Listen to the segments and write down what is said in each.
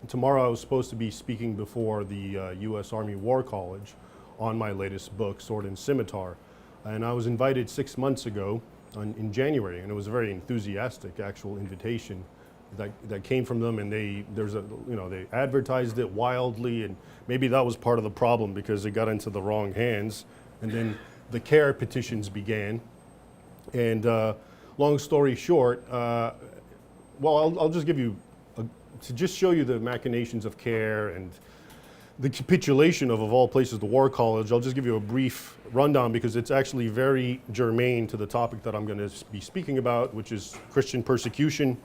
tomorrow I was supposed to be speaking before the U.S. Army War College on my latest book, Sword and Scimitar. And I was invited 6 months ago in January, and it was a very enthusiastic actual invitation that came from them. And they advertised it wildly, and maybe that was part of the problem because it got into the wrong hands. And then the CARE petitions began. And long story short, I'll just give you to just show you the machinations of CARE and the capitulation of all places, the War College. I'll just give you a brief rundown because it's actually very germane to the topic that I'm going to be speaking about, which is Christian persecution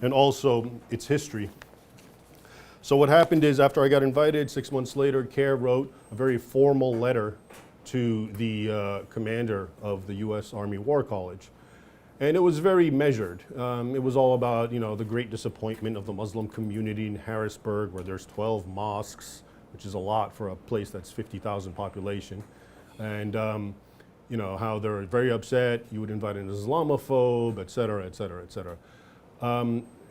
and also its history. So what happened is, after I got invited, 6 months later, CARE wrote a very formal letter to the commander of the U.S. Army War College. And it was very measured. It was all about, the great disappointment of the Muslim community in Harrisburg, where there's 12 mosques, which is a lot for a place that's 50,000 population. And, how they're very upset. You would invite an Islamophobe, et cetera, et cetera, et cetera.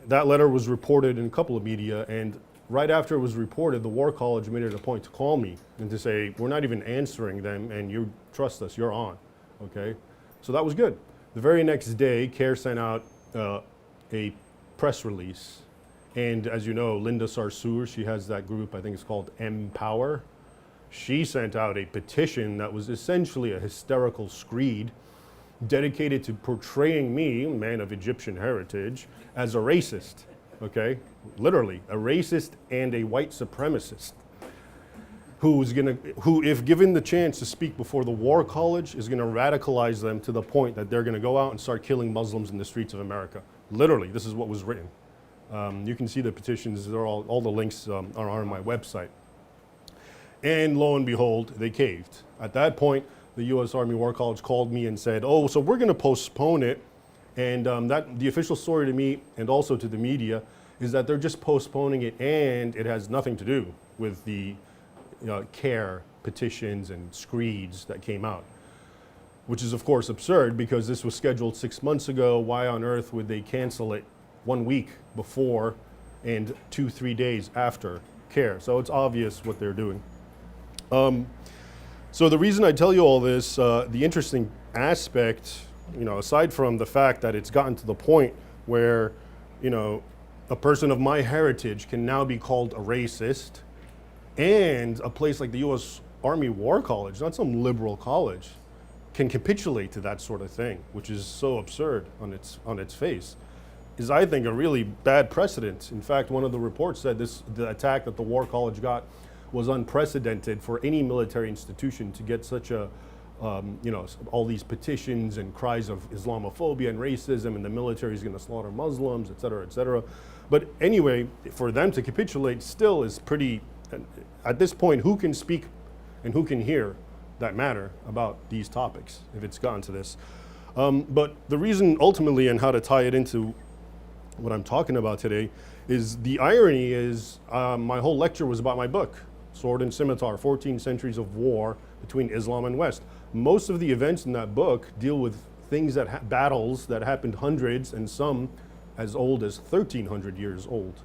That letter was reported in a couple of media, and right after it was reported, the War College made it a point to call me and to say, we're not even answering them, and you trust us, you're on, okay? So that was good. The very next day, CARE sent out a press release. And as you know, Linda Sarsour, she has that group, I think it's called Empower. She sent out a petition that was essentially a hysterical screed dedicated to portraying me, a man of Egyptian heritage, as a racist, okay? Literally, a racist and a white supremacist who, if given the chance to speak before the War College, is gonna radicalize them to the point that they're gonna go out and start killing Muslims in the streets of America. Literally, this is what was written. You can see the petitions, they're all the links are on my website. And lo and behold, they caved. At that point, the U.S. Army War College called me and said, oh, so we're gonna postpone it. And the official story to me and also to the media is that they're just postponing it, and it has nothing to do with the CARE petitions and screeds that came out, which is of course absurd because this was scheduled 6 months ago. Why on earth would they cancel it 1 week before and 2-3 days after CARE? So it's obvious what they're doing. So the reason I tell you all this, the interesting aspect, aside from the fact that it's gotten to the point where, a person of my heritage can now be called a racist, and a place like the U.S. Army War College, not some liberal college, can capitulate to that sort of thing, which is so absurd on its face, is, I think, a really bad precedent. In fact, one of the reports said the attack that the War College got was unprecedented for any military institution to get such a, all these petitions and cries of Islamophobia and racism, and the military is going to slaughter Muslims, et cetera, et cetera. But anyway, for them to capitulate still is pretty. At this point, who can speak and who can hear that matter about these topics if it's gotten to this? But the reason ultimately, and how to tie it into what I'm talking about today, is the irony is my whole lecture was about my book, Sword and Scimitar, 14 Centuries of War Between Islam and West. Most of the events in that book deal with things battles that happened hundreds and some as old as 1,300 years old.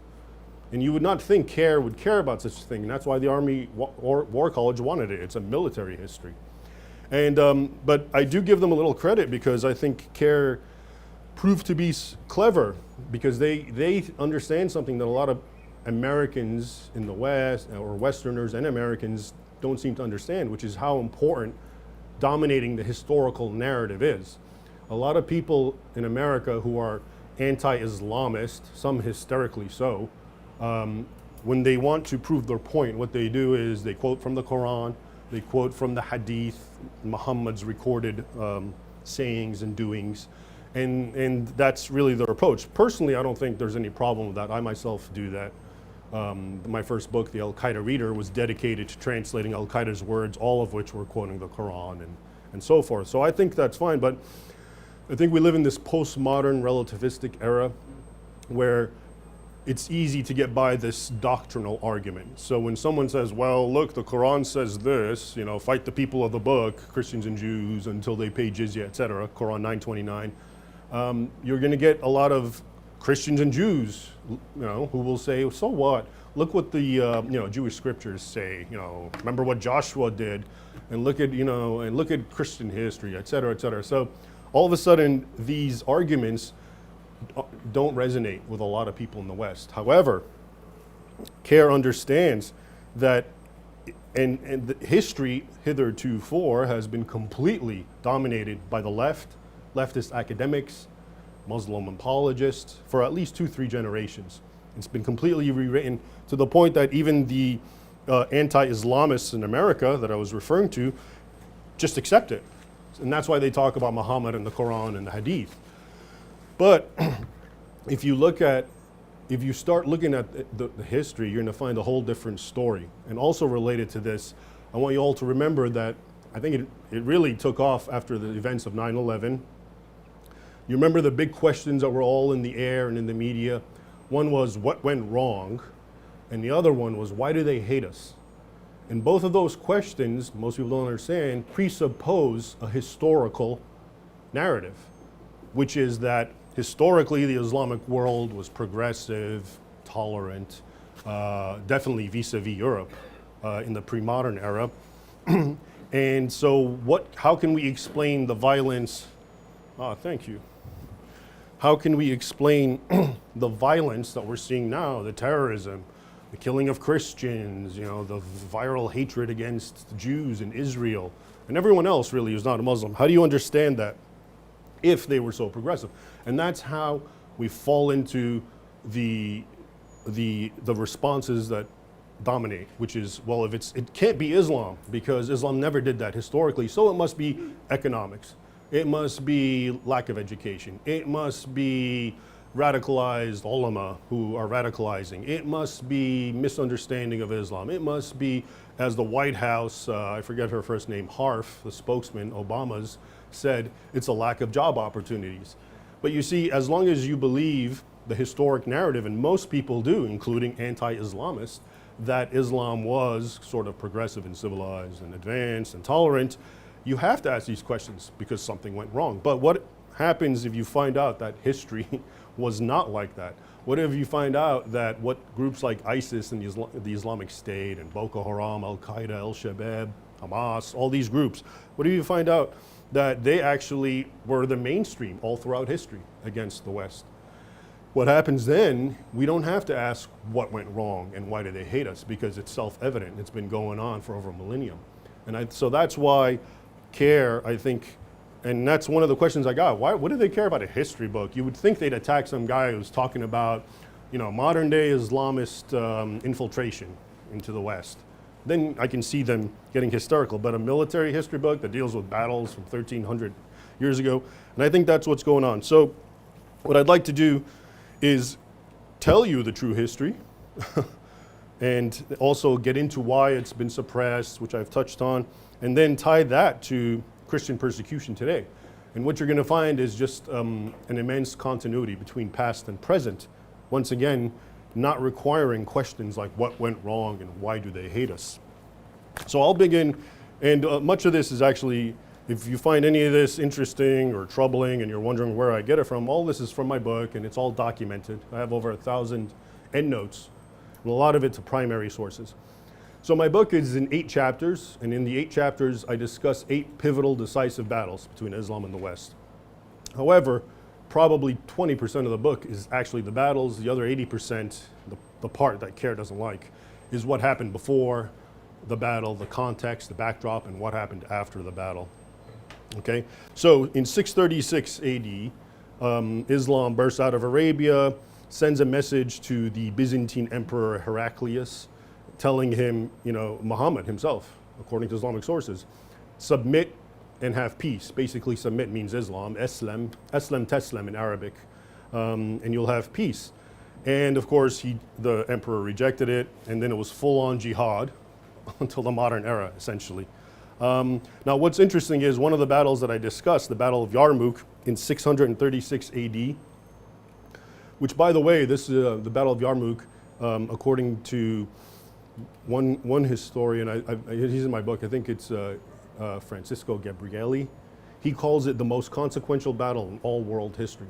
And you would not think CARE would care about such a thing, and that's why the Army War College wanted it. It's a military history. And, but I do give them a little credit because I think CARE proved to be clever because they understand something that a lot of Americans in the West, or Westerners and Americans, don't seem to understand, which is how important dominating the historical narrative is. A lot of people in America who are anti-Islamist, some hysterically so, when they want to prove their point, what they do is they quote from the Quran, they quote from the Hadith, Muhammad's recorded sayings and doings, and that's really their approach. Personally, I don't think there's any problem with that. I myself do that. My first book, The Al-Qaeda Reader, was dedicated to translating Al-Qaeda's words, all of which were quoting the Quran and so forth. So I think that's fine, but I think we live in this postmodern relativistic era where it's easy to get by this doctrinal argument. So when someone says, well, look, the Quran says this, fight the people of the book, Christians and Jews, until they pay jizya, et cetera, Quran 929, you're gonna get a lot of Christians and Jews, who will say, so what? Look what the Jewish scriptures say. Remember what Joshua did, and look at Christian history, et cetera, et cetera. So all of a sudden, these arguments don't resonate with a lot of people in the West. However, CARE understands that, and the history hitherto has been completely dominated by the leftist academics, Muslim apologists, for at least 2-3 generations. It's been completely rewritten to the point that even the anti-Islamists in America that I was referring to just accept it. And that's why they talk about Muhammad and the Quran and the Hadith. But if you start looking at the history, you're going to find a whole different story. And also related to this, I want you all to remember that I think it really took off after the events of 9/11. You remember the big questions that were all in the air and in the media? One was, what went wrong? And the other one was, why do they hate us? And both of those questions, most people don't understand, presuppose a historical narrative, which is that historically the Islamic world was progressive, tolerant, definitely vis-a-vis Europe in the pre-modern era. And so how can we explain the violence? Thank you. How can we explain the violence that we're seeing now, the terrorism, the killing of Christians, the viral hatred against Jews in Israel, and everyone else really who's not a Muslim? How do you understand that if they were so progressive? And that's how we fall into the responses that dominate, which is, well, it can't be Islam because Islam never did that historically, so it must be economics. It must be lack of education. It must be radicalized ulama who are radicalizing. It must be misunderstanding of Islam. It must be, as the White House, I forget her first name, Harf, the spokesman, Obama's, said, it's a lack of job opportunities. But you see, as long as you believe the historic narrative, and most people do, including anti-Islamists, that Islam was sort of progressive and civilized and advanced and tolerant, you have to ask these questions because something went wrong. But what happens if you find out that history was not like that? What if you find out that what groups like ISIS and the Islamic State and Boko Haram, Al-Qaeda, Al-Shabaab, Hamas, all these groups, what if you find out that they actually were the mainstream all throughout history against the West? What happens then, we don't have to ask what went wrong and why do they hate us, because it's self-evident. It's been going on for over a millennium. And so that's why CARE, I think, and that's one of the questions I got. What do they care about a history book? You would think they'd attack some guy who's talking about, modern day Islamist infiltration into the West. Then I can see them getting hysterical. But a military history book that deals with battles from 1,300 years ago, and I think that's what's going on. So what I'd like to do is tell you the true history and also get into why it's been suppressed, which I've touched on, and then tie that to Christian persecution today. And what you're going to find is just an immense continuity between past and present. Once again, not requiring questions like what went wrong and why do they hate us. So I'll begin, and much of this is actually, if you find any of this interesting or troubling and you're wondering where I get it from, all this is from my book and it's all documented. I have over 1,000 endnotes, and a lot of it's primary sources. So my book is in 8 chapters, and in the 8 chapters I discuss 8 pivotal decisive battles between Islam and the West. However, probably 20% of the book is actually the battles. The other 80%, the part that CARE doesn't like, is what happened before the battle, the context, the backdrop, and what happened after the battle. Okay, so in 636 AD, Islam bursts out of Arabia, sends a message to the Byzantine Emperor Heraclius, telling him, Muhammad himself, according to Islamic sources, submit and have peace. Basically, submit means Islam, Eslam Teslem in Arabic, and you'll have peace. And of course, the emperor rejected it, and then it was full-on jihad until the modern era, essentially. Now, what's interesting is one of the battles that I discussed, the Battle of Yarmouk in 636 AD, which, by the way, this is the Battle of Yarmouk, according to one historian, he's in my book, I think it's Francisco Gabrielli. He calls it the most consequential battle in all world history.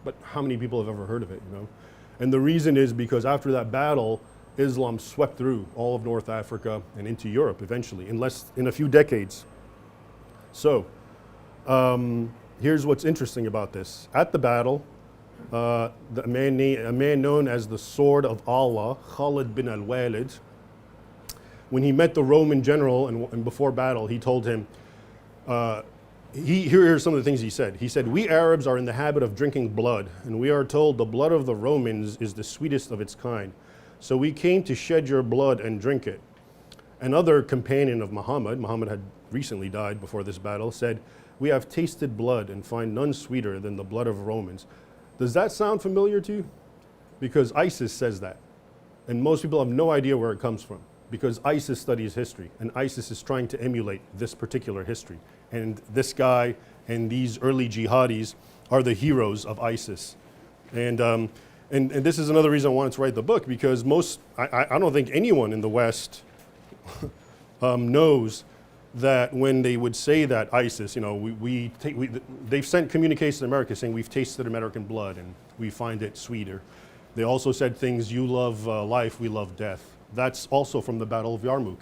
but how many people have ever heard of it, you know? And the reason is because after that battle, Islam swept through all of North Africa and into Europe eventually, in a few decades. So, here's what's interesting about this. At the battle, a man known as the Sword of Allah, Khalid bin al-Walid, when he met the Roman general and before battle, he told him, here are some of the things he said. He said, "We Arabs are in the habit of drinking blood, and we are told the blood of the Romans is the sweetest of its kind. So we came to shed your blood and drink it." Another companion of Muhammad had recently died before this battle, said, "We have tasted blood and find none sweeter than the blood of Romans." Does that sound familiar to you? Because ISIS says that. And most people have no idea where it comes from, because ISIS studies history, and ISIS is trying to emulate this particular history. And this guy and these early jihadis are the heroes of ISIS. And this is another reason I wanted to write the book, because I don't think anyone in the West knows that when they would say that ISIS, you know, they've sent communications to America saying we've tasted American blood and we find it sweeter. They also said things, you love life, we love death. That's also from the Battle of Yarmouk.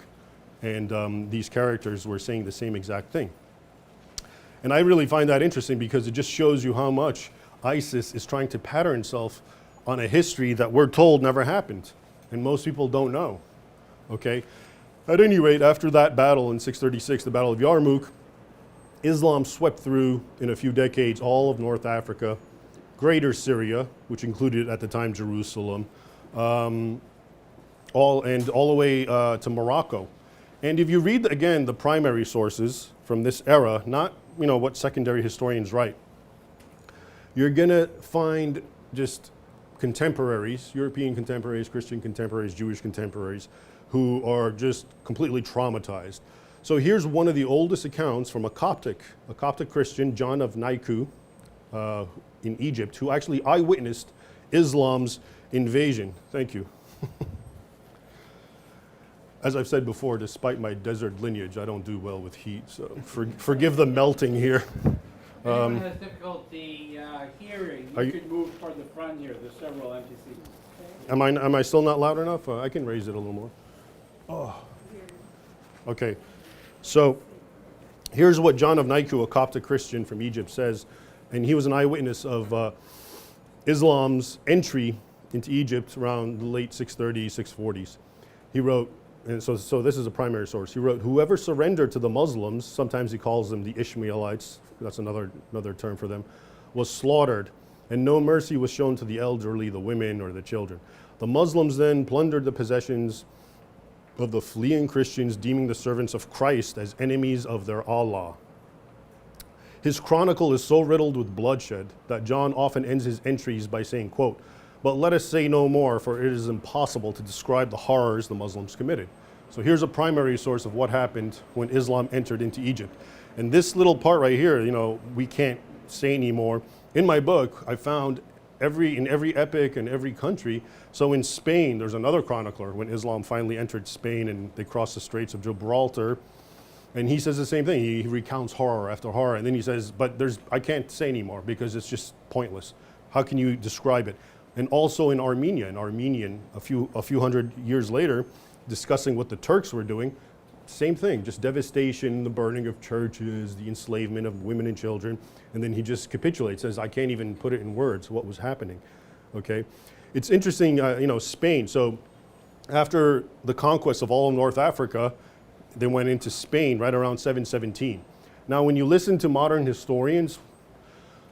And these characters were saying the same exact thing. And I really find that interesting because it just shows you how much ISIS is trying to pattern itself on a history that we're told never happened. And most people don't know, okay? At any rate, after that battle in 636, the Battle of Yarmouk, Islam swept through in a few decades all of North Africa, greater Syria, which included at the time Jerusalem, all the way to Morocco. And if you read, again, the primary sources from this era, not what secondary historians write, you're going to find just contemporaries, European contemporaries, Christian contemporaries, Jewish contemporaries, who are just completely traumatized. So here's one of the oldest accounts from a Coptic Christian, John of Niku, in Egypt, who actually eyewitnessed Islam's invasion. Thank you. As I've said before, despite my desert lineage, I don't do well with heat, so forgive the melting here. If anyone has difficulty hearing, you can move toward the front here. There's several empty seats. Am I still not loud enough? I can raise it a little more. Oh. Okay. So here's what John of Niku, a Coptic Christian from Egypt, says, and he was an eyewitness of Islam's entry into Egypt around the late 630s, 640s. He wrote, and so this is a primary source. He wrote, "Whoever surrendered to the Muslims," sometimes he calls them the Ishmaelites, that's another term for them, "was slaughtered, and no mercy was shown to the elderly, the women, or the children. The Muslims then plundered the possessions of the fleeing Christians, deeming the servants of Christ as enemies of their Allah. His chronicle is so riddled with bloodshed that John often ends his entries by saying, quote, 'But let us say no more, for it is impossible to describe the horrors the Muslims committed.'" So here's a primary source of what happened when Islam entered into Egypt. And this little part right here, we can't say anymore. In my book, I found in every epic and every country. So in Spain, there's another chronicler when Islam finally entered Spain and they crossed the Straits of Gibraltar. And he says the same thing. He recounts horror after horror. And then he says, but I can't say anymore because it's just pointless. How can you describe it? And also in Armenian, a few hundred years later, discussing what the Turks were doing, same thing, just devastation, the burning of churches, the enslavement of women and children. And then he just capitulates, says, I can't even put it in words, what was happening, okay? It's interesting, Spain. So after the conquest of all of North Africa, they went into Spain right around 717. Now, when you listen to modern historians,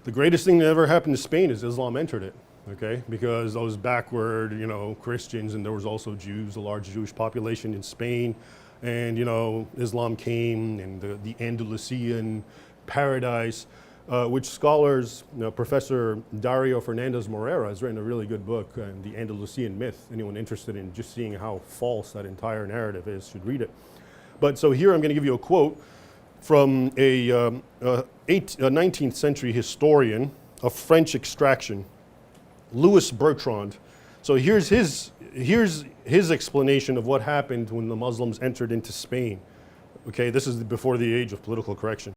the greatest thing that ever happened to Spain is Islam entered it, okay? Because those backward, Christians, and there was also Jews, a large Jewish population in Spain. And, Islam came, and the Andalusian paradise, which scholars, Professor Dario Fernandez Morera has written a really good book, The Andalusian Myth. Anyone interested in just seeing how false that entire narrative is should read it. But so here I'm going to give you a quote from a 19th century historian of French extraction, Louis Bertrand. So here's his explanation of what happened when the Muslims entered into Spain. Okay, this is before the age of political correction.